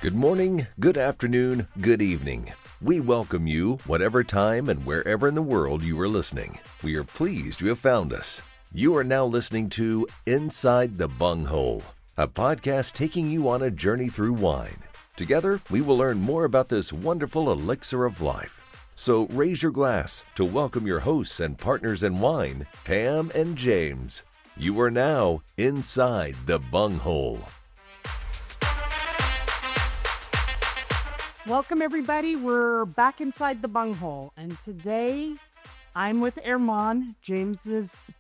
Good morning, good afternoon, good evening. We welcome you, whatever time and wherever in the world you are listening. We are pleased you have found us. You are now listening to Inside the Bunghole, a podcast taking you on a journey through wine. Together, we will learn more about this wonderful elixir of life. So raise your glass to welcome your hosts and partners in wine, Pam and James. You are now Inside the Bunghole. Welcome, everybody. We're back inside the bunghole, and today I'm with Erman. James is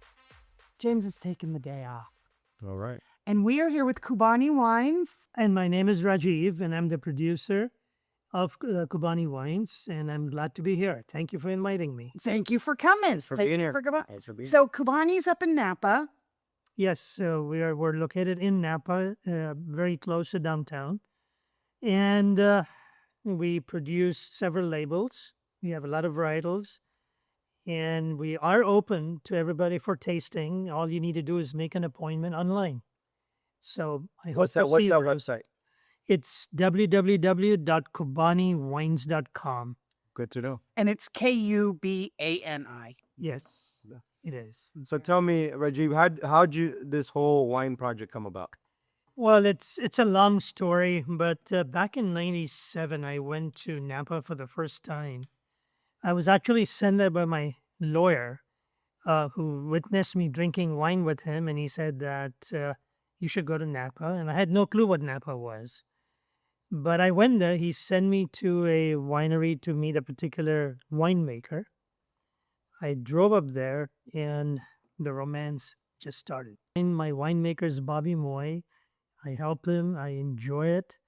taking the day off. All right. And we are here with Kubani Wines. And my name is Rajeev, and I'm the producer of Kubani Wines, and I'm glad to be here. Thank you for inviting me. Thank you for coming. For being here. Thanks for being So Kubani's up in Napa. Yes, so we're located in Napa, very close to downtown, and we produce several labels. We have a lot of varietals, and we are open to everybody for tasting. All you need to do is make an appointment online. So I hope What's that website? It's www.kubaniwines.com. Good to know. And it's Kubani. Yes, it is. So tell me, Rajeev, how'd this whole wine project come about? Well, it's a long story, but back in '97, I went to Napa for the first time. I was actually sent there by my lawyer, who witnessed me drinking wine with him, and he said that you should go to Napa, and I had no clue what Napa was. But I went there. He sent me to a winery to meet a particular winemaker. I drove up there, and the romance just started. And my winemaker is Bobby Moy. I help him. I enjoy it.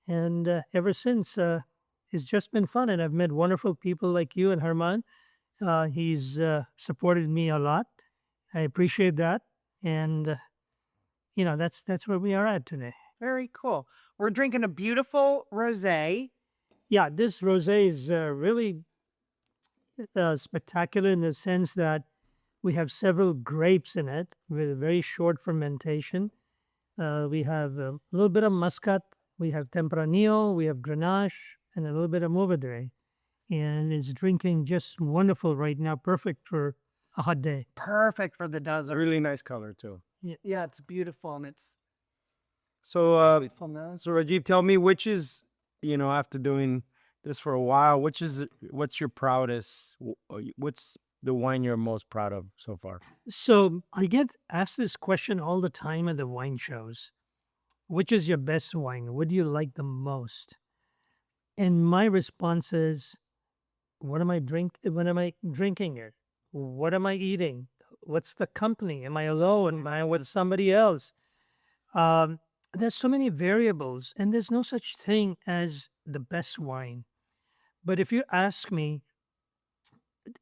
And ever since, it's just been fun. And I've met wonderful people like you and Herman. He's supported me a lot. I appreciate that. And, that's where we are at today. Very cool. We're drinking a beautiful rosé. Yeah, this rosé is really spectacular in the sense that we have several grapes in it with a very short fermentation. We have a little bit of muscat, we have tempranillo, we have grenache, and a little bit of mulberry. And it's drinking just wonderful right now, perfect for a hot day. Perfect for the A desert. really nice color too. Yeah, it's beautiful, and it's So, beautiful now. so Rajeev, tell me which is, after doing this for a while, what's your proudest? What's the wine you're most proud of so far? So I get asked this question all the time at the wine shows. Which is your best wine? What do you like the most? And my response is, when am I drinking it? What am I eating? What's the company? Am I alone? Am I with somebody else? There's so many variables, and there's no such thing as the best wine. But if you ask me,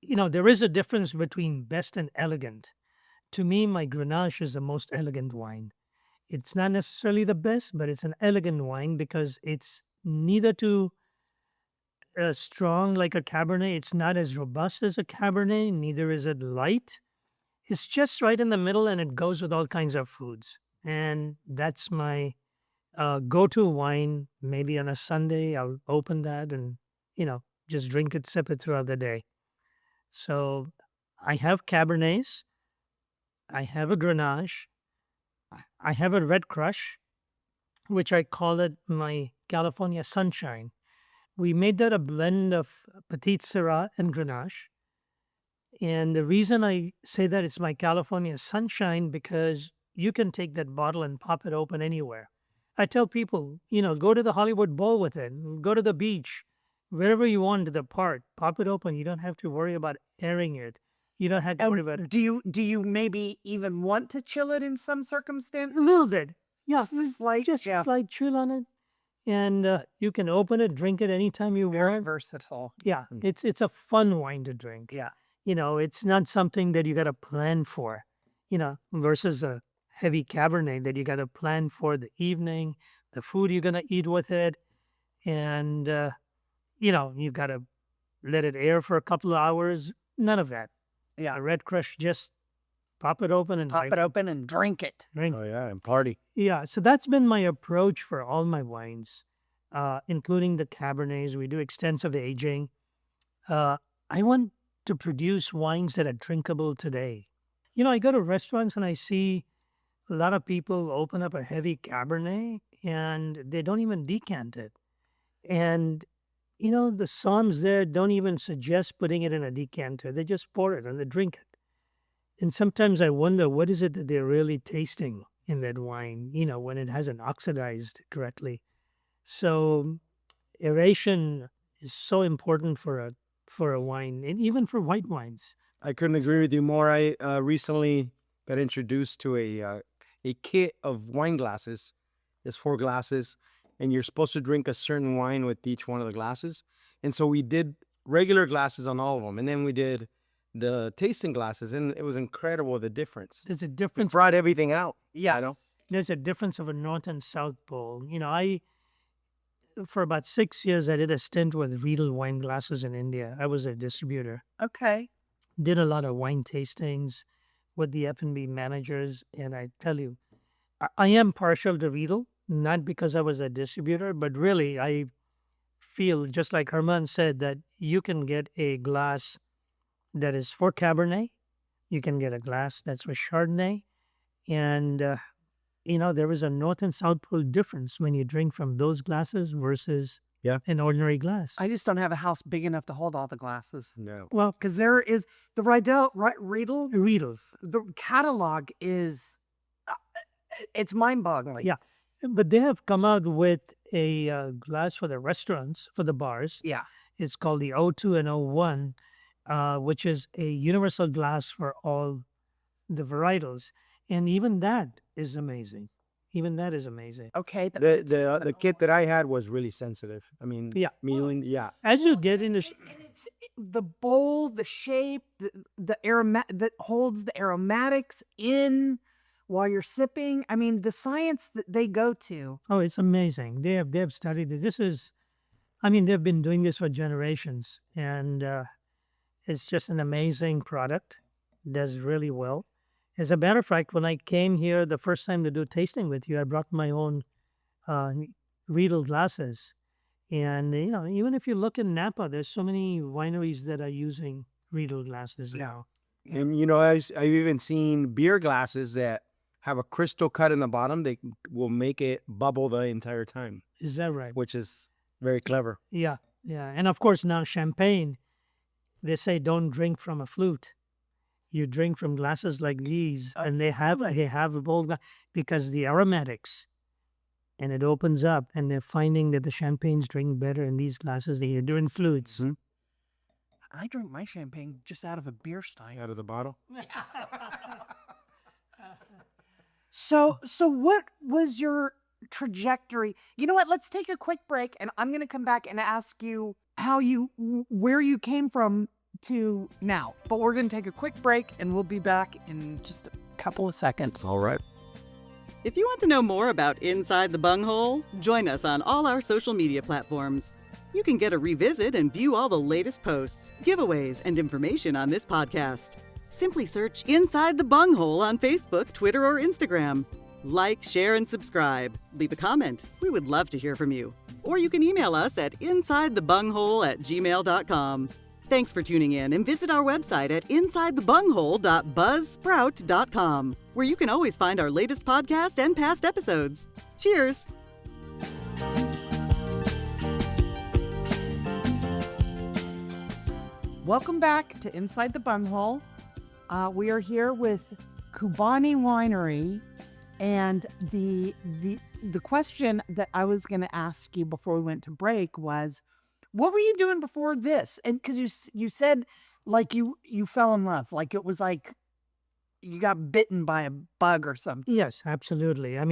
there is a difference between best and elegant. To me, my Grenache is the most elegant wine. It's not necessarily the best, but it's an elegant wine because it's neither too strong like a Cabernet. It's not as robust as a Cabernet. Neither is it light. It's just right in the middle, and it goes with all kinds of foods. And that's my go-to wine. Maybe on a Sunday, I'll open that and, just drink it, sip it throughout the day. So I have Cabernets, I have a Grenache, I have a Red Crush, which I call it my California Sunshine. We made that a blend of Petite Syrah and Grenache. And the reason I say that it's my California Sunshine, because you can take that bottle and pop it open anywhere. I tell people, go to the Hollywood Bowl with it, go to the beach, wherever you want to the park, pop it open. You don't have to worry about airing it. You don't have to worry about it. Do you maybe even want to chill it in some circumstances? A little bit. Yeah, Just like slight chill on it. And you can open it, drink it anytime you very want. versatile. Yeah, it's a fun wine to drink. Yeah. It's not something that you got to plan for, versus a heavy Cabernet that you got to plan for the evening, the food you're going to eat with it. And, you got to let it air for a couple of hours. None of that. Yeah. A Red Crush, just pop it open and drink it. drink. Oh yeah, and party. Yeah, so that's been my approach for all my wines. including the Cabernets. We do extensive aging. I want to produce wines that are drinkable today. I go to restaurants and I see a lot of people open up a heavy Cabernet and they don't even decant it. And, the somms there don't even suggest putting it in a decanter. They just pour it and they drink it. And sometimes I wonder, what is it that they're really tasting in that wine, when it hasn't oxidized correctly. So aeration is so important for a wine, and even for white wines. I couldn't agree with you more. I recently got introduced to a kit of wine glasses. There's 4 glasses, and you're supposed to drink a certain wine with each one of the glasses. And so we did regular glasses on all of them, and then we did the tasting glasses, and it was incredible, the difference. There's a It difference. brought everything out. Yeah, there's a difference of a North and South Pole. For about 6 years, I did a stint with Riedel wine glasses in India. I was a distributor. Okay. Did a lot of wine tastings with the F&B managers, and I tell you, I am partial to Riedel, not because I was a distributor, but really I feel, just like Herman said, that you can get a glass that is for Cabernet, you can get a glass that's for Chardonnay, and there is a North and South Pole difference when you drink from those glasses versus an ordinary glass. I just don't have a house big enough to hold all the glasses. No. Well, because there is the Riedel, the catalog is, it's mind-boggling. Yeah. But they have come out with a glass for the restaurants, for the bars. Yeah. It's called the O2 and O1, which is a universal glass for all the varietals. And even that is amazing. Okay. The kit that I had was really sensitive. I mean, Yeah. As you get into... And it's the bowl, the shape, the aroma that holds the aromatics in while you're sipping. I mean, the science that they go to. Oh, it's amazing. They have studied this. They've been doing this for generations, and it's just an amazing product. Does really well. As a matter of fact, when I came here the first time to do tasting with you, I brought my own Riedel glasses. And, even if you look in Napa, there's so many wineries that are using Riedel glasses now. And, I've even seen beer glasses that have a crystal cut in the bottom. They will make it bubble the entire time. Is that right? Which is very clever. Yeah. And of course, now champagne, they say don't drink from a flute. You drink from glasses like these, and they have a bowl glass because the aromatics, and it opens up, and they're finding that the champagnes drink better in these glasses than you do in flutes. Mm-hmm. I drink my champagne just out of a beer stein. Out of the bottle. So what was your trajectory? You know what? Let's take a quick break, and I'm going to come back and ask you where you came from to now. But we're going to take a quick break, and we'll be back in just a couple of seconds. All right. If you want to know more about Inside the Bunghole, join us on all our social media platforms. You can get a revisit and view all the latest posts, giveaways, and information on this podcast. Simply search Inside the Bunghole on Facebook, Twitter, or Instagram. Like, share, and subscribe. Leave a comment. We would love to hear from you. Or you can email us at insidethebunghole@gmail.com. Thanks for tuning in, and visit our website at insidethebunghole.buzzsprout.com, where you can always find our latest podcast and past episodes. Cheers! Welcome back to Inside the Bunghole. We are here with Kubani Winery, and the question that I was going to ask you before we went to break was, what were you doing before this? And because you said like you fell in love, like it was like you got bitten by a bug or something. Yes, absolutely. I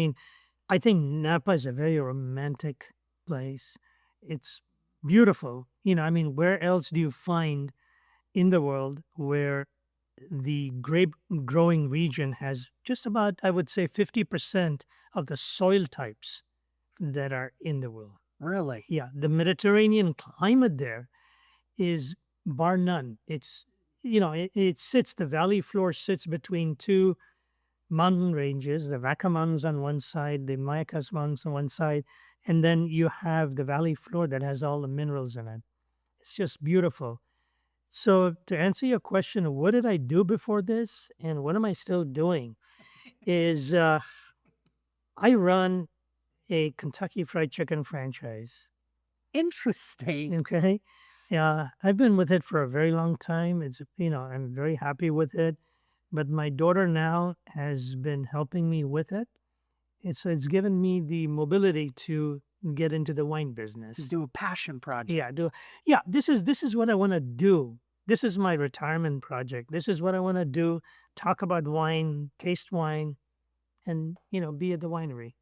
think Napa is a very romantic place. It's beautiful. Where else do you find in the world where the grape growing region has just about, I would say, 50% of the soil types that are in the world? Really? Yeah, the Mediterranean climate there is bar none. It's, the valley floor sits between two mountain ranges, the Vaca Mountains on one side, the Mayacas Mountains on one side, And then you have the valley floor that has all the minerals in it. It's just beautiful. So to answer your question, what did I do before this and what am I still doing? Is I run a Kentucky Fried Chicken franchise. Interesting. Okay. Yeah, I've been with it for a very long time. It's, I'm very happy with it. But my daughter now has been helping me with it. And so it's given me the mobility to get into the wine business. To do a passion project. Yeah, this is what I want to do. This is my retirement project. This is what I want to do. Talk about wine, taste wine, and be at the winery.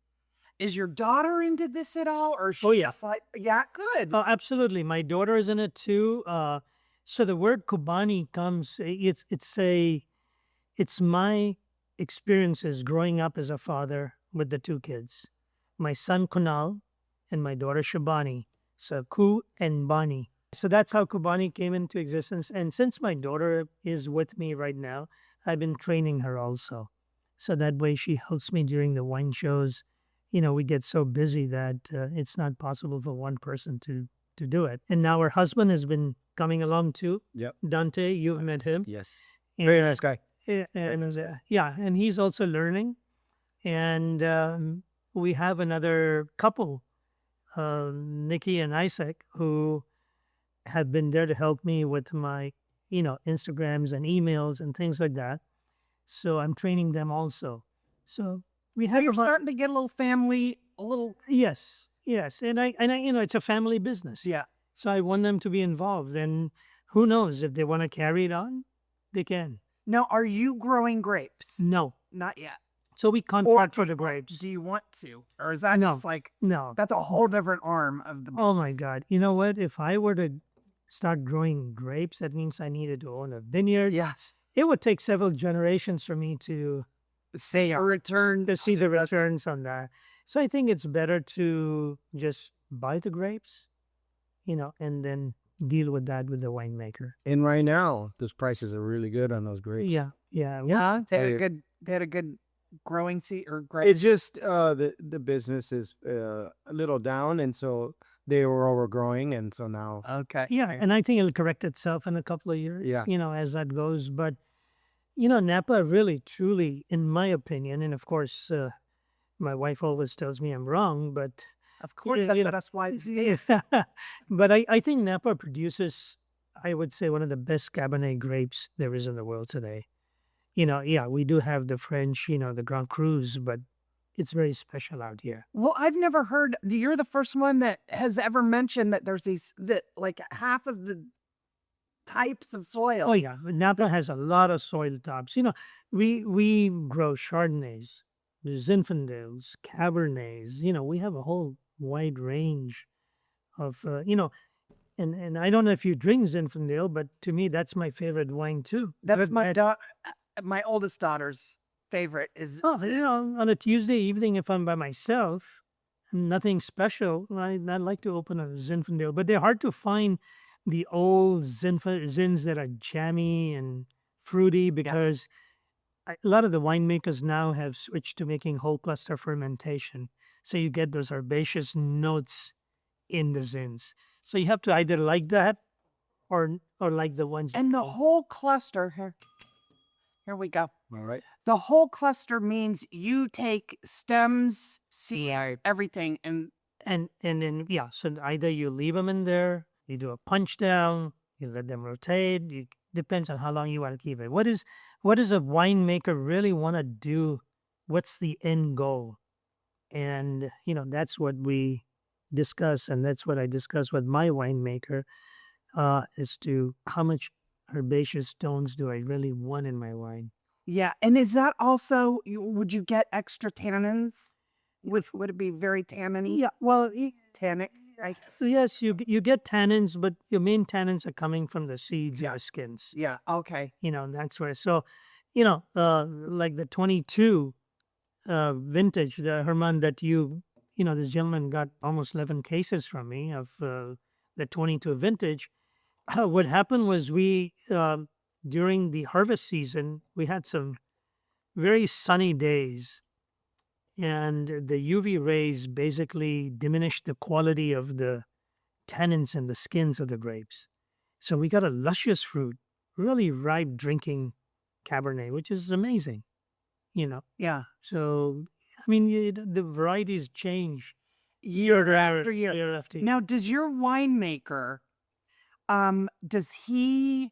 Is your daughter into this at all, or she Oh, yeah. just like, yeah, good. Oh, absolutely. My daughter is in it too. So the word Kubani comes. It's my experiences growing up as a father with the two kids, my son Kunal and my daughter Shabani. So Ku and Bani. So that's how Kubani came into existence. And since my daughter is with me right now, I've been training her also. So that way she helps me during the wine shows. We get so busy that it's not possible for one person to do it. And now her husband has been coming along too. Yep. Dante, you've met him. Yes. And, Very nice guy. and he's also learning. And we have another couple, Nikki and Isaac, who have been there to help me with my, Instagrams and emails and things like that. So I'm training them also. So we have You're starting to get a little family, Yes, and I it's a family business. Yeah. So I want them to be involved, and who knows if they want to carry it on, they can. Now, are you growing grapes? No, Not yet. so we contract for the grapes. Do you want to? Or is that No. just like, No. that's a whole different arm of the business? Oh my God! You know what? If I were to start growing grapes, that means I needed to own a vineyard. Yes. It would take several generations for me to Say a return. see the returns on that. So I think it's better to just buy the grapes, and then deal with that with the winemaker. And right now, those prices are really good on those grapes. Yeah. Yeah, they had a good growing seed or grape. It's just the business is a little down, and so they were overgrowing, and so now Okay. Yeah, and I think it'll correct itself in a couple of years, Yeah. As that goes. But, Napa really, truly, in my opinion, and of course, my wife always tells me I'm wrong, but Of course, that's why it's but I think Napa produces, I would say, one of the best Cabernet grapes there is in the world today. We do have the French, the Grand Crus, but it's very special out here. Well, I've never heard, you're the first one that has ever mentioned that there's like half of the types of soil. Oh yeah, Napa has a lot of soil types. We grow Chardonnays, Zinfandels, Cabernets. We have a whole wide range of and I don't know if you drink Zinfandel, but to me that's my favorite wine too. That's my oldest daughter's favorite is. Oh, on a Tuesday evening, if I'm by myself, nothing special, I like to open a Zinfandel. But they're hard to find, the old Zins that are jammy and fruity, because a lot of the winemakers now have switched to making whole cluster fermentation. So you get those herbaceous notes in the Zins. So you have to either like that or like the ones. And the whole cluster, here we go. all right. The whole cluster means you take stems, seed, everything, and then so either you leave them in there, you do a punch down, you let them rotate. Depends on how long you want to keep it. What is a winemaker really want to do? What's the end goal? And that's what we discuss, and that's what I discuss with my winemaker, as to how much herbaceous tones do I really want in my wine. yeah. And is that also, would you get extra tannins? Would it be very tannin-y? Yeah, well, Tannic, right? so yes, you get tannins, but your main tannins are coming from the seeds and the skins. Yeah. Okay. That's where. So, like the 22 vintage, the Herman that this gentleman got almost 11 cases from me of the 22 vintage. What happened was we, during the harvest season, we had some very sunny days. And the UV rays basically diminish the quality of the tannins and the skins of the grapes. So we got a luscious fruit, really ripe drinking Cabernet, which is amazing, you know. Yeah. So, I mean, the varieties change year after year, year after year. Now, does your winemaker, does he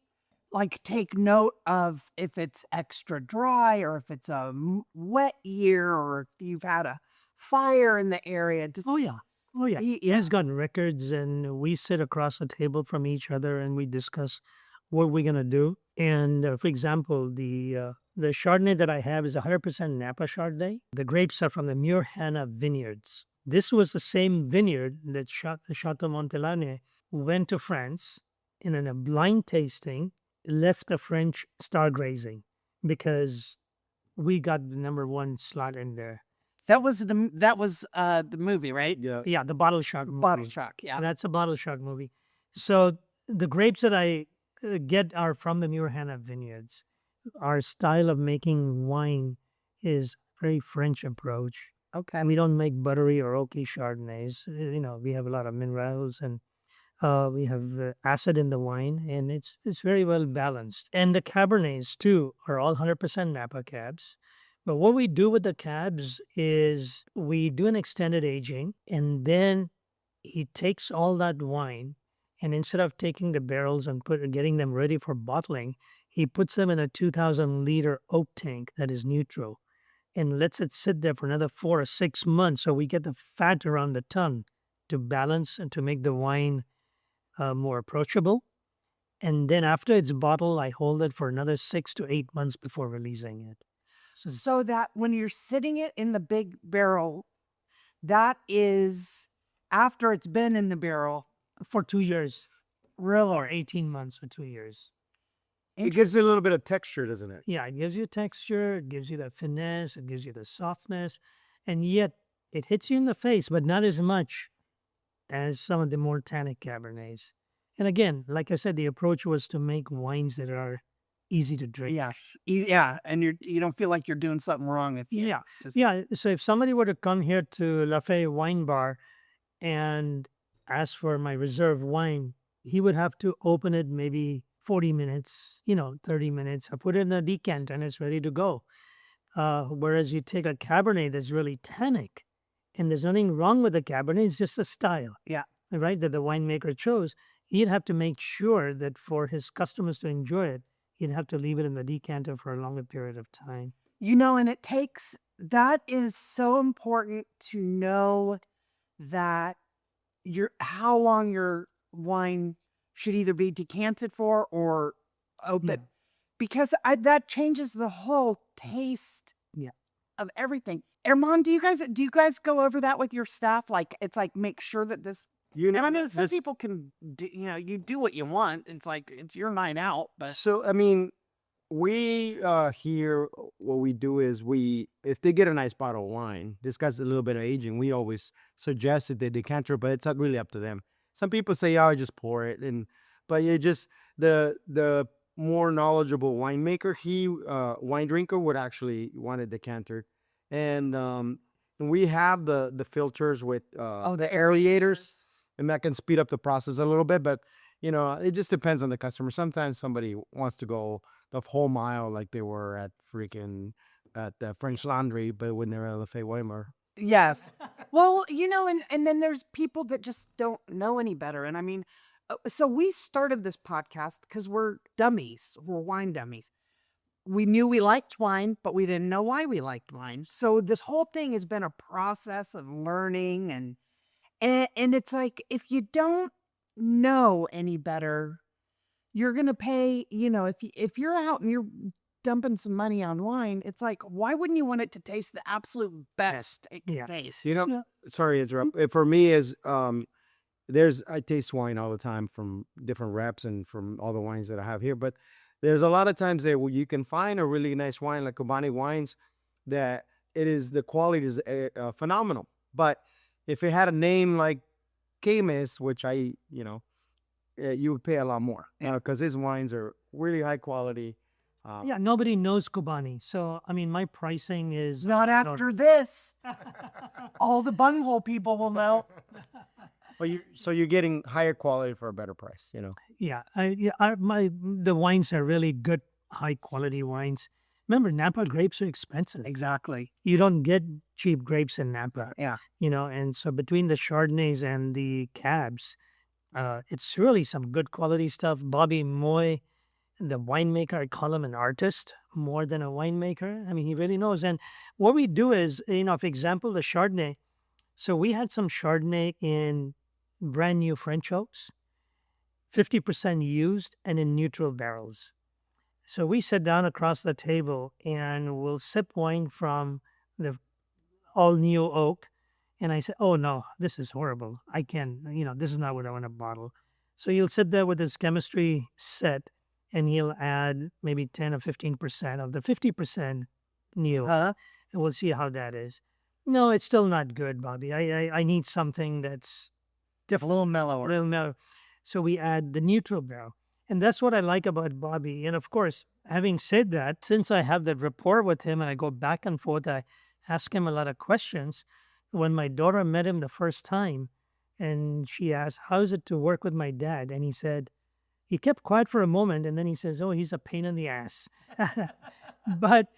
like take note of if it's extra dry or if it's a wet year or if you've had a fire in the area? Oh, yeah. Oh, yeah. He has got records, and we sit across the table from each other and we discuss what we're going to do. And for example, the Chardonnay that I have is 100% Napa Chardonnay. The grapes are from the Hanna vineyards. This was the same vineyard that Chateau Montelane went to France and in a blind tasting left the French stargazing because we got the #1 slot in there. That was the movie, right? Yeah. Yeah, the Bottle Shock movie. Bottle Shock, yeah. That's a Bottle Shock movie. So the grapes that I get are from the Hanna vineyards. Our style of making wine is very French approach. Okay. And we don't make buttery or oaky Chardonnays. You know, we have a lot of minerals and we have acid in the wine, and it's very well balanced. And the Cabernets too are all 100% Napa cabs. But what we do with the cabs is we do an extended aging, and then he takes all that wine, and instead of taking the barrels and getting them ready for bottling, he puts them in a 2,000-liter oak tank that is neutral, and lets it sit there for another 4 or 6 months, so we get the fat around the tongue to balance and to make the wine more approachable. And then after it's bottled, I hold it for another 6 to 8 months before releasing it. So that when you're sitting it in the big barrel, that is after it's been in the barrel For 2 years, really. or 18 months or 2 years. It gives it a little bit of texture, doesn't it? Yeah, it gives you texture, it gives you the finesse, it gives you the softness, and yet it hits you in the face, but not as much as some of the more tannic Cabernets. And again, like I said, the approach was to make wines that are easy to drink. Yes. Yeah. And you don't feel like you're doing something wrong if you Yeah. just- Yeah. So if somebody were to come here to Lafayette Wine Bar and ask for my reserve wine, he would have to open it maybe 40 minutes, 30 minutes. I put it in a decanter and it's ready to go. Whereas you take a Cabernet that's really tannic, and there's nothing wrong with the Cabernet, it's just a style. Yeah. Right, that the winemaker chose. He'd have to make sure that for his customers to enjoy it, he'd have to leave it in the decanter for a longer period of time. And that is so important to know that how long your wine should either be decanted for or open. Yeah. Because that changes the whole taste of everything. Armand, do you guys go over that with your staff? Like, it's like, make sure that this, and I know some people can do, you do what you want. It's like, it's your night out, but. So, I mean, we here, what we do is if they get a nice bottle of wine, this guy's a little bit of aging, we always suggest that they decanter, but it's not really up to them. Some people say, "Oh, just pour it," but you just the more knowledgeable winemaker, wine drinker would actually want a decanter, and we have the filters with The aerators, and that can speed up the process a little bit, but it just depends on the customer. Sometimes somebody wants to go the whole mile, like they were at the French Laundry, but when they're at Lafayette Wine Bar. Yes. Well, and then there's people that just don't know any better. And I mean, so we started this podcast because we're dummies. We're wine dummies. We knew we liked wine, but we didn't know why we liked wine. So this whole thing has been a process of learning, and it's like, if you don't know any better, you're going to pay, if you're out and you're dumping some money on wine, it's like, why wouldn't you want it to taste the absolute best it can taste? Sorry to interrupt. For me, I taste wine all the time from different reps and from all the wines that I have here, but there's a lot of times that you can find a really nice wine like Kubani Wines that the quality is phenomenal. But if it had a name like Camus, which you would pay a lot more because his wines are really high quality. Yeah, nobody knows Kubani. So, I mean, my pricing is Not after this. All the bunghole people will know. But so you're getting higher quality for a better price, Yeah, the wines are really good, high quality wines. Remember, Napa grapes are expensive. Exactly. You don't get cheap grapes in Napa. Yeah. And so between the Chardonnays and the Cabs, it's really some good quality stuff. Bobby Moy, the winemaker, I call him an artist more than a winemaker. I mean, he really knows. And what we do is, for example, the Chardonnay. So we had some Chardonnay in brand new French oaks, 50% used and in neutral barrels. So we sit down across the table and we'll sip wine from the all new oak. And I say, oh no, this is horrible. I can't, this is not what I want to bottle. So he'll sit there with his chemistry set and he'll add maybe 10 or 15% of the 50% new. And we'll see how that is. No, it's still not good, Bobby. I need something that's A little mellower. a little mellow. So we add the neutral barrel. And that's what I like about Bobby. And of course, having said that, since I have that rapport with him and I go back and forth, I ask him a lot of questions. When my daughter met him the first time and she asked, how is it to work with my dad? And he kept quiet for a moment and then he says, oh, he's a pain in the ass. but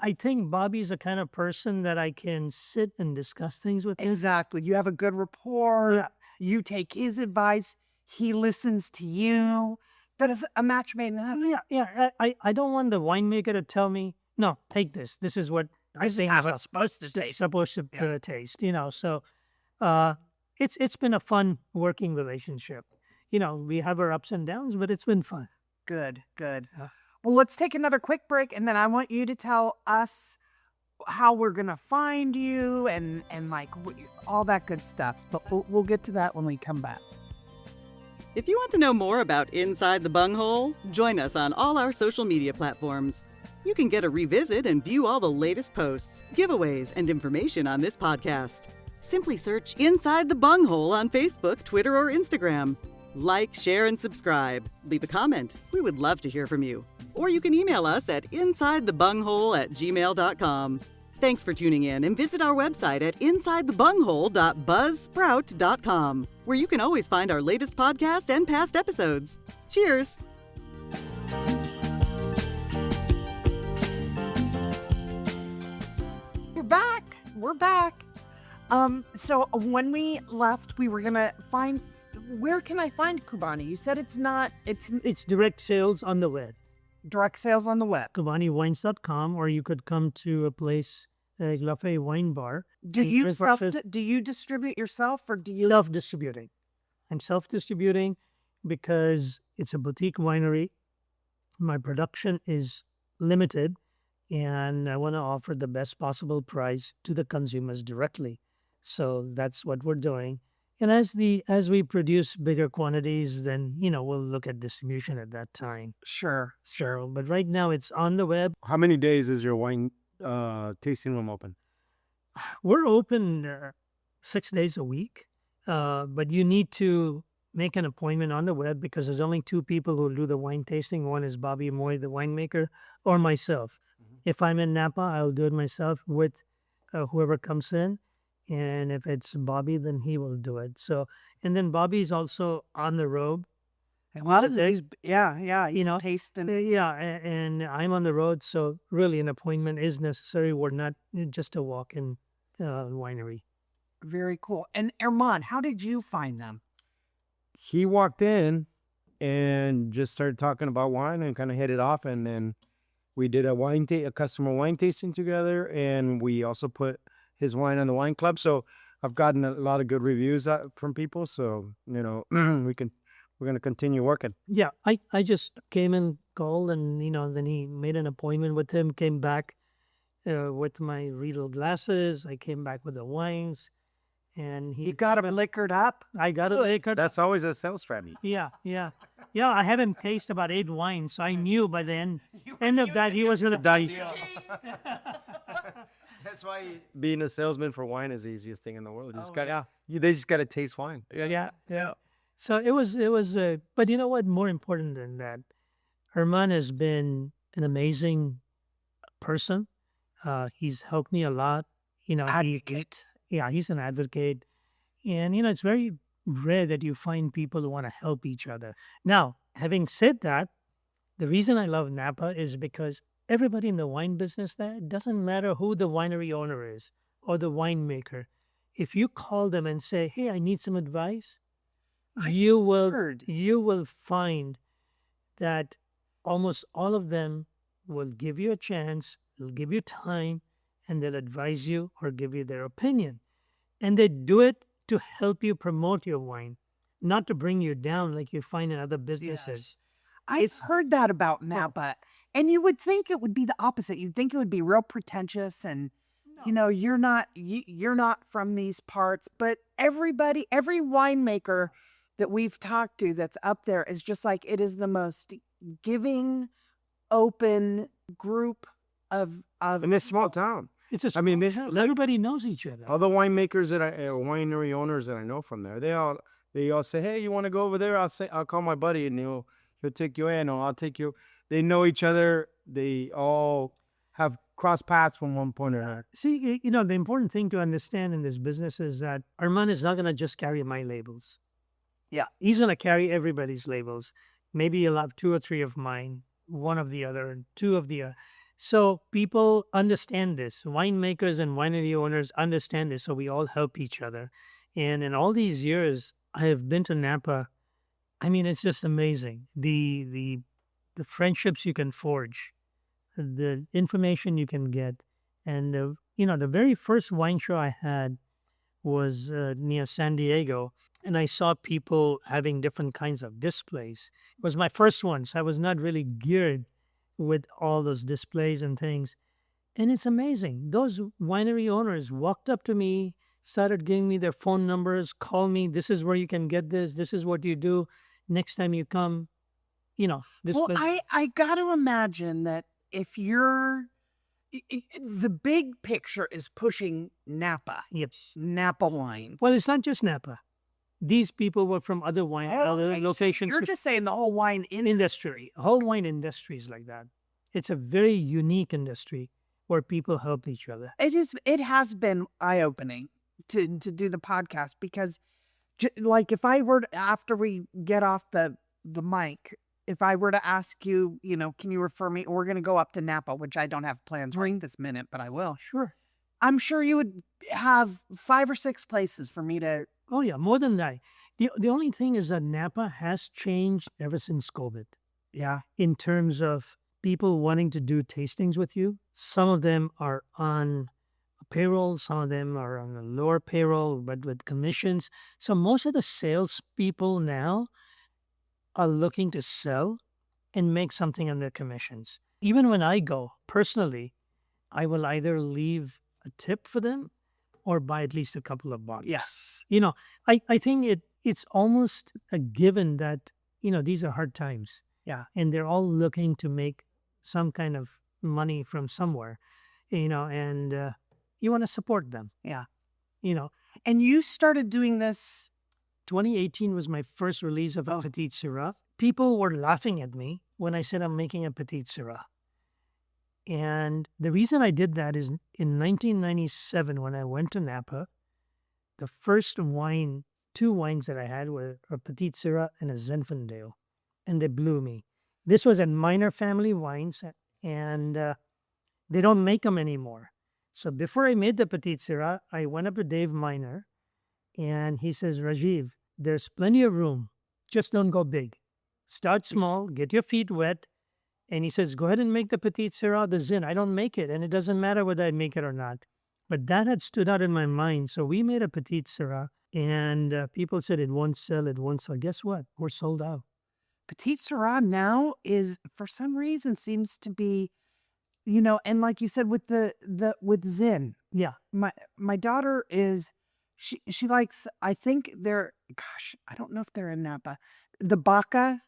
I think Bobby's the kind of person that I can sit and discuss things with him. Exactly. You have a good rapport. You take his advice. He listens to you. That is a match made in heaven. Yeah. I don't want the winemaker to tell me, no, take this. This is what I think it's supposed to taste. Taste. So it's been a fun working relationship. We have our ups and downs, but it's been fun. Good. Well, let's take another quick break, and then I want you to tell us how we're gonna find you and like all that good stuff. But we'll get to that when we come back. If you want to know more about Inside the Bunghole, join us on all our social media platforms. You can get a revisit and view all the latest posts, giveaways, and information on this podcast. Simply search Inside the Bunghole on Facebook, Twitter, or Instagram. Like, share, and subscribe. Leave a comment. We would love to hear from you. Or you can email us at insidethebunghole@gmail.com. Thanks for tuning in and visit our website at insidethebunghole.buzzsprout.com, where you can always find our latest podcast and past episodes. Cheers! We're back. So when we left, we were gonna find. Where can I find Kubani? You said it's direct sales on the web. Direct sales on the web. KubaniWines.com, or you could come to a place like Lafayette Wine Bar. Do you distribute yourself, or do you self-distributing? I'm self-distributing because it's a boutique winery. My production is limited, and I want to offer the best possible price to the consumers directly. So that's what we're doing. And as we produce bigger quantities, then we'll look at distribution at that time. Sure. But right now it's on the web. How many days is your wine tasting room open? We're open 6 days a week, but you need to make an appointment on the web because there's only two people who do the wine tasting. One is Bobby Moy, the winemaker, or myself. Mm-hmm. If I'm in Napa, I'll do it myself with whoever comes in. And if it's Bobby, then he will do it. So, and then Bobby's also on the road. A lot of days, yeah, he's tasting. And I'm on the road, so really an appointment is necessary. We're not just a walk-in winery. Very cool. And Erman, how did you find them? He walked in and just started talking about wine and kind of hit it off, and then we did a customer wine tasting together, and we also put his wine on the wine club. So I've gotten a lot of good reviews from people. So, we're going to continue working. Yeah. I just came and called and, then he made an appointment with him, came back with my Riedel glasses. I came back with the wines and he got him liquored up. I got it liquored. That's always a sales strategy. Yeah. I had him taste about 8 wines. So I knew by the end of that, he was going to die. That's why being a salesman for wine is the easiest thing in the world. They just got to taste wine. Yeah. So it was, but you know what? More important than that, Herman has been an amazing person. He's helped me a lot. Advocate. He's an advocate. And, it's very rare that you find people who want to help each other. Now, having said that, the reason I love Napa is because everybody in the wine business there, it doesn't matter who the winery owner is or the winemaker. If you call them and say, hey, I need some advice, you will find that almost all of them will give you a chance, they'll give you time, and they'll advise you or give you their opinion. And they do it to help you promote your wine, not to bring you down like you find in other businesses. I've heard that about Napa. And you would think it would be the opposite. You'd think it would be real pretentious and you're not from these parts, but every winemaker that we've talked to that's up there is just like, it is the most giving, open group of In this small town. It's a small town. Everybody knows each other. All the winemakers winery owners that I know from there, they all say, hey, you want to go over there? I'll call my buddy and he'll take you in, or I'll take you. They know each other. They all have crossed paths from one point or another. See, the important thing to understand in this business is that Armand is not going to just carry my labels. Yeah. He's going to carry everybody's labels. Maybe he'll have 2 or 3 of mine, 1 of the other, and 2 of the other. So people understand this. Winemakers and winery owners understand this, so we all help each other. And in all these years, I have been to Napa. I mean, it's just amazing. The friendships you can forge, the information you can get. And, the very first wine show I had was near San Diego, and I saw people having different kinds of displays. It was my first one, so I was not really geared with all those displays and things. And it's amazing. Those winery owners walked up to me, started giving me their phone numbers, call me, this is where you can get this is what you do. Next time you come, I got to imagine that if you're, the big picture is pushing Napa. Yes. Napa wine. Well, it's not just Napa. These people were from other other locations. You're just saying the whole wine industry. The whole wine industry is like that. It's a very unique industry where people help each other. It has been eye-opening to do the podcast because, like, if I were to, after we get off the mic, if I were to ask you, can you refer me? We're going to go up to Napa, which I don't have plans right this minute, but I will. Sure. I'm sure you would have 5 or 6 places for me to. Oh, yeah, more than that. The only thing is that Napa has changed ever since COVID. Yeah. In terms of people wanting to do tastings with you. Some of them are on a payroll. Some of them are on a lower payroll, but with commissions. So most of the salespeople now are looking to sell and make something on their commissions. Even when I go, personally, I will either leave a tip for them or buy at least a couple of bottles. Yes. I think it's almost a given that, these are hard times. Yeah. And they're all looking to make some kind of money from somewhere, and you want to support them. Yeah. And you started doing this. 2018 was my first release of a Petite Syrah. People were laughing at me when I said I'm making a Petite Syrah. And the reason I did that is in 1997, when I went to Napa, the first 2 wines that I had were a Petite Syrah and a Zinfandel, and they blew me. This was at Minor Family Wines, and they don't make them anymore. So before I made the Petite Syrah, I went up to Dave Minor, and he says, Rajeev, there's plenty of room. Just don't go big. Start small, get your feet wet. And he says, go ahead and make the Petite Syrah, the Zin. I don't make it, and it doesn't matter whether I make it or not. But that had stood out in my mind. So we made a Petite Syrah, and people said it won't sell, it won't sell. Guess what? We're sold out. Petite Syrah now is, for some reason, seems to be, and like you said, with with Zin. Yeah. My daughter is, she likes, I think they're, I don't know if they're in Napa. The Baca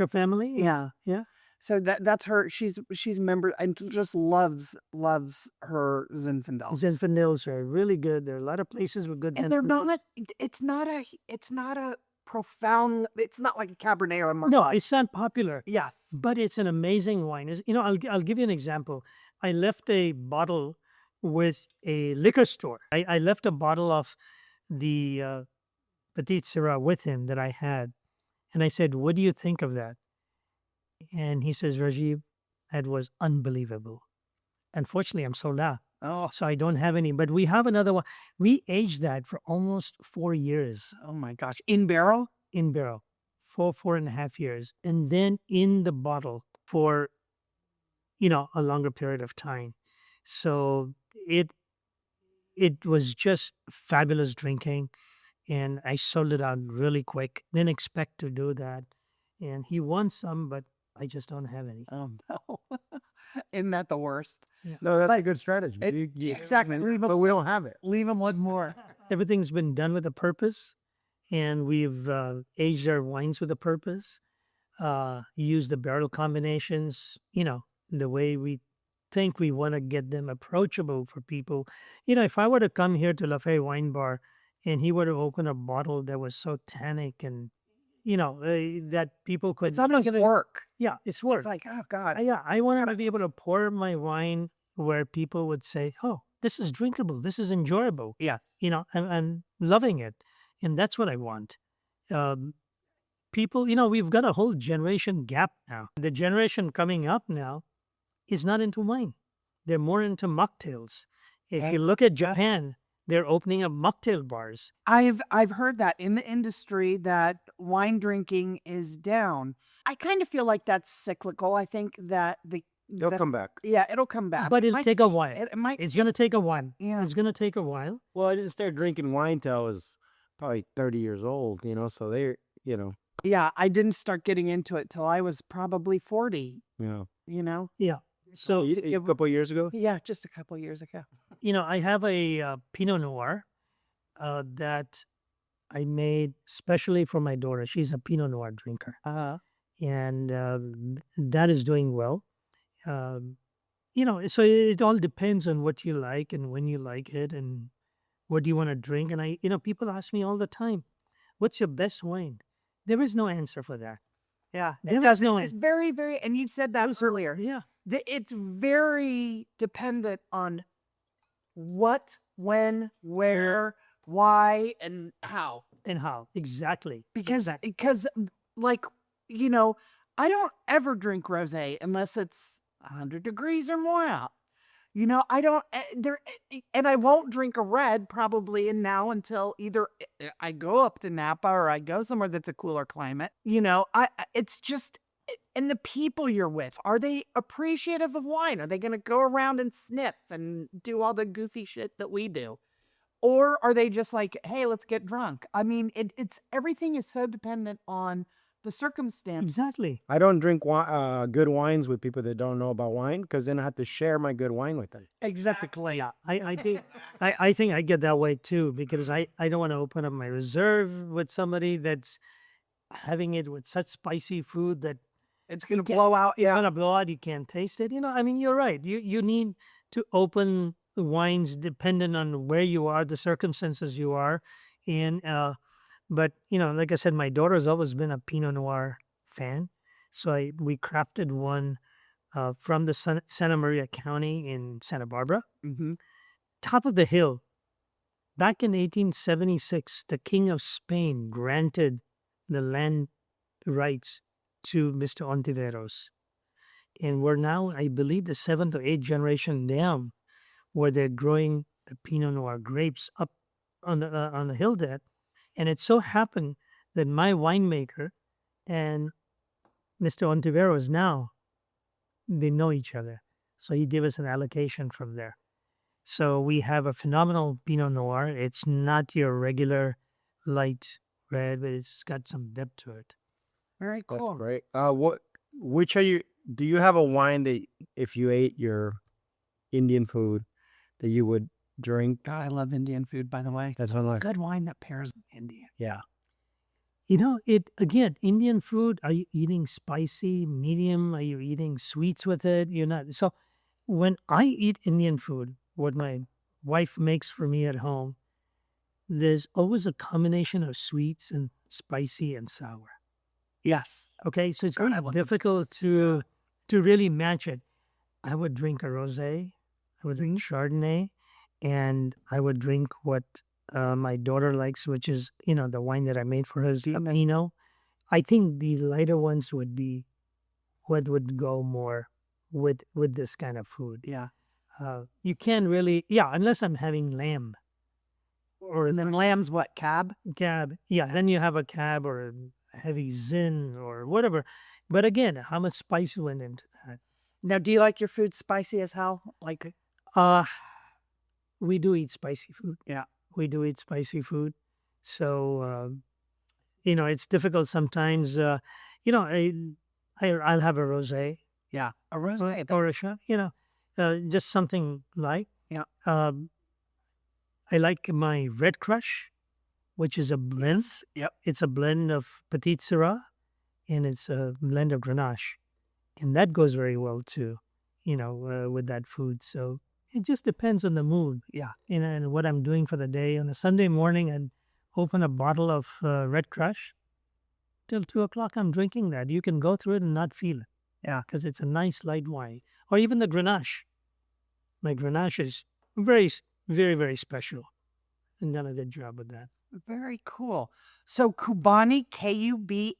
family? Yeah. Yeah. So that's her. She's a member and just loves her Zinfandels. Zinfandels are really good. There are a lot of places with good. And they're not. It's not a profound. It's not like a Cabernet or a Merlot. No, it's not popular, Yes. but it's an amazing wine. I'll give you an example. I left a bottle with a liquor store. I left a bottle of the Petit Syrah with him that I had. And I said, what do you think of that? And he says, Rajeev, that was unbelievable. Unfortunately, I'm sold out. Oh, So I don't have any, but we have another one. We aged that for almost 4 years oh my gosh. In barrel? in barrel, 4.5 years, and then in the bottle for, a longer period of time. So it was just fabulous drinking, and I sold it out really quick. Didn't expect to do that. And he wants some, but I just don't have any. Oh, no. Isn't that the worst? No, that's a Like, good strategy. Exactly. But we don't have it. Leave them with more. Everything's been done with a purpose, and we've aged our wines with a purpose. Used the barrel combinations, the way we think we want to get them approachable for people. If I were to come here to Lafayette Wine Bar and he were to open a bottle that was so tannic and, that people could... It's almost work. Yeah, it's work. It's like, oh God. I want to be able to pour my wine where people would say, oh, this is drinkable. This is enjoyable. Yeah. I'm loving it. And that's what I want. People, we've got a whole generation gap now. The generation coming up now is not into wine. They're more into mocktails. If you look at Japan, they're opening up mocktail bars. I've heard that in the industry that wine drinking is down. I kind of feel like that's cyclical. I think that They'll come back. Yeah, it'll come back. But it'll take a while. It might. It's going to take a while. Yeah. It's going to take a while. Well, I didn't start drinking wine till I was probably 30 years old, so they're, Yeah, I didn't start getting into it till I was probably 40. yeah. Yeah. So, A couple of years ago? Yeah, just a couple years ago. I have a Pinot Noir that I made specially for my daughter. She's a Pinot Noir drinker. And that is doing well. So it all depends on what you like and when you like it and what do you want to drink. And people ask me all the time, what's your best wine? There is no answer for that. Yeah, There it is does. no It's answer. very, very, and you said that earlier. Yeah. It's very dependent on what, when, where, why, and how. And how? Exactly. Because like, I don't ever drink rosé unless it's 100 degrees or more out. I don't and I won't drink a red probably now until either I go up to Napa or I go somewhere that's a cooler climate. It's just, and the people you're with, are they appreciative of wine? Are they going to go around and sniff and do all the goofy shit that we do? Or are they just like, hey, let's get drunk? I mean, it's everything is so dependent on the circumstance. Exactly. I don't drink good wines with people that don't know about wine because then I have to share my good wine with them. Exactly. Yeah. I think I think I get that way too because I don't want to open up my reserve with somebody that's having it with such spicy food that It's going to blow out. it's Yeah. gonna blow out. You can't taste it. You're right. You need to open the wines dependent on where you are, the circumstances you are in. But like I said, my daughter's always been a Pinot Noir fan, so we crafted one from the Santa Maria County in Santa Barbara, Mm-hmm. top of the hill. Back in 1876, the King of Spain granted the land rights to Mr. Ontiveros. And we're now, I believe, the 7th or 8th generation down where they're growing the Pinot Noir grapes up on the hill there. And it so happened that my winemaker and Mr. Ontiveros now, they know each other. So he gave us an allocation from there. So we have a phenomenal Pinot Noir. It's not your regular light red, but it's got some depth to it. Very That's cool. great. Which are you? Do you have a wine that if you ate your Indian food that you would drink? God, I love Indian food, by the way. That's one like Good wine that pairs with Indian. yeah. Indian food, are you eating spicy, medium? Are you eating sweets with it? You're not. So when I eat Indian food, what my wife makes for me at home, there's always a combination of sweets and spicy and sour. Yes. Okay, so it's very difficult to really match it. I would drink a rosé, I would drink Chardonnay, and I would drink what my daughter likes, which is, the wine that I made for her, Pinot. I think the lighter ones would be what would go more with this kind of food. Yeah. You can't really, unless I'm having lamb. Or And then lamb's what? Cab? Cab. Yeah, then you have a cab or a heavy zin or whatever. But again, how much spice went into that? Now, do you like your food spicy as hell? Like, We do eat spicy food. Yeah. We do eat spicy food. So, it's difficult sometimes. I'll have a rosé yeah, a rosé. or a shot, just something light. Yeah. I like my Red Crush, which is a blend. Yep. It's a blend of Petit Syrah, and it's a blend of Grenache. And that goes very well too, with that food. So it just depends on the mood. Yeah. And what I'm doing for the day. On a Sunday morning, I'd open a bottle of Red Crush. Till 2:00, I'm drinking that. You can go through it and not feel it. Yeah. Because it's a nice light wine. Or even the Grenache. My Grenache is very, very, very special. And done a good job with that. Very cool. So Kubani, Kubani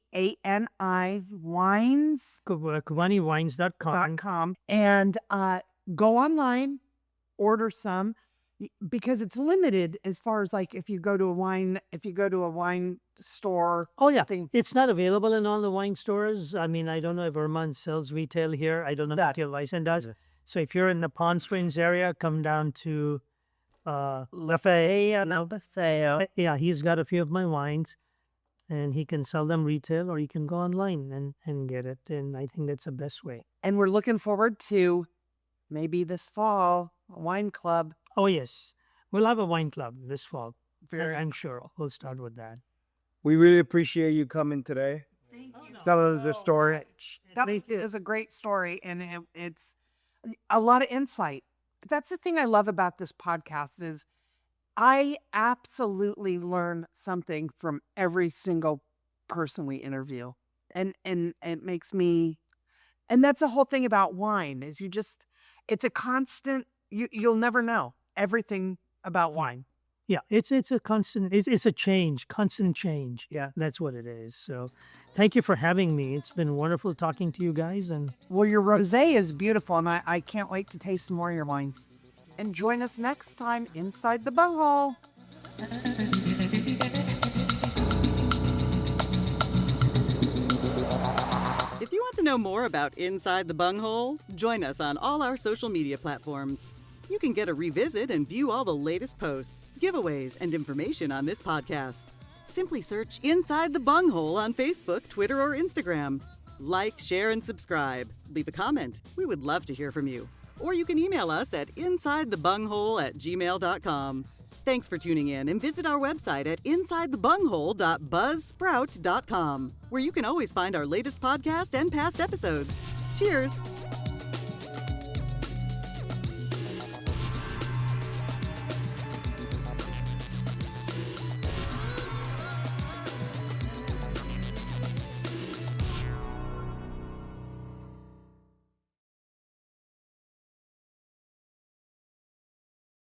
Wines. KubaniWines.com. And go online, order some, because it's limited as far as like if you go to a wine store. Oh, yeah. things. It's not available in all the wine stores. I mean, I don't know if Vermont sells retail here. I don't know if your license does. Yeah. So if you're in the Palm Springs area, come down to Napa. yeah, he's got a few of my wines, and he can sell them retail, or you can go online and get it. And I think that's the best way. And we're looking forward to maybe this fall, a wine club. Oh, yes. We'll have a wine club this fall. I'm sure we'll start with that. We really appreciate you coming today. Thank you. Tell us the story. That is a great story, and it's a lot of insight. That's the thing I love about this podcast is I absolutely learn something from every single person we interview. And it makes me, and that's the whole thing about wine is it's a constant, you'll never know everything about wine. Yeah, it's a constant, it's a change, constant change. Yeah. That's what it is. So thank you for having me. It's been wonderful talking to you guys. And Well, your rosé is beautiful, and I can't wait to taste more of your wines. And join us next time Inside the Bunghole. If you want to know more about Inside the Bunghole, join us on all our social media platforms. You can get a revisit and view all the latest posts, giveaways, and information on this podcast. Simply search Inside the Bunghole on Facebook, Twitter, or Instagram. Like, share, and subscribe. Leave a comment. We would love to hear from you. Or you can email us at insidethebunghole@gmail.com. Thanks for tuning in, and visit our website at insidethebunghole.buzzsprout.com, where you can always find our latest podcast and past episodes. Cheers!